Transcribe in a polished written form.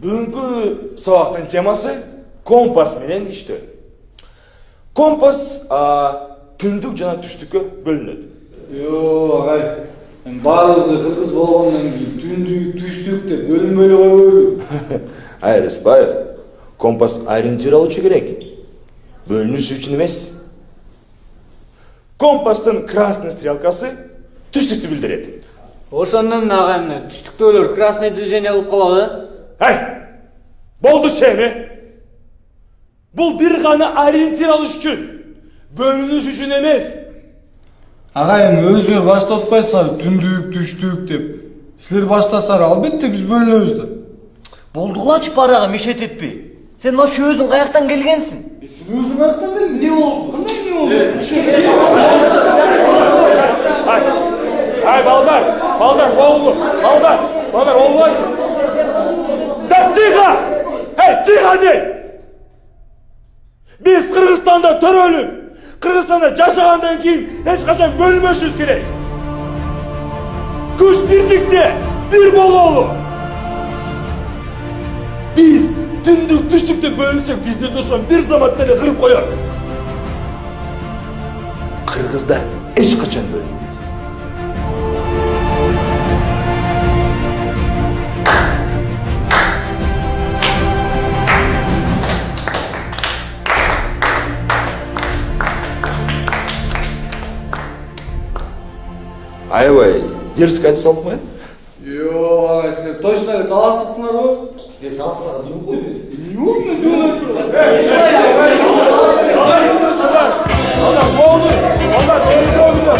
Бүгүнкү сабактын темасы компас менен иштөө. Компас түндүк жана түштүккө бөлүнөт. Агай, баарыбызга кыргыз болгондон кийин түндүк, түштүк деп бөлүнбөй койбойбу? Айыр Ыспаев, компас ориентир алуучу керек. Бөлүнүш үчүн эмес. Компастын красный стрелкасы түштүктү билдирет. Ошондон агай түштүктөгүлөр красный движение кылып калабы? Болду чеми. Бул бир гана ориентир алыш үчүн, бөлүнүш үчүн эмес. Агай, өзүңөр баштап атпайсыңар түндүк, түштүк деп. Силер баштасаңар албетте биз бөлүнөбүз да. Болдугулачы парага мешет этпей. Сен вообще өзүң каяктан келгенсиң? Сен өзүң каяктан келдиң? Эмне болду? Кандай эмне болду? Балдар, олбойчу. Так, тихо! Тихо дей! Биз Кыргызстанда төрөлүп, Кыргызстанда жашагандан кийин эч качан бөлүнбөшүбүз керек. Күч бирдикте бир бололу. Биз түндүк түштүктө бөлүнсөк, бизди душман бир заматта эле кырып коёт. Кыргыздар эч качан бөлүнбөйт. Аябай, дерзко айтып салдым ғой? Агай, силер точно эле таластыксыңарбы? Таласаңар жок койду. Эмне жөн Кыздар, силер менен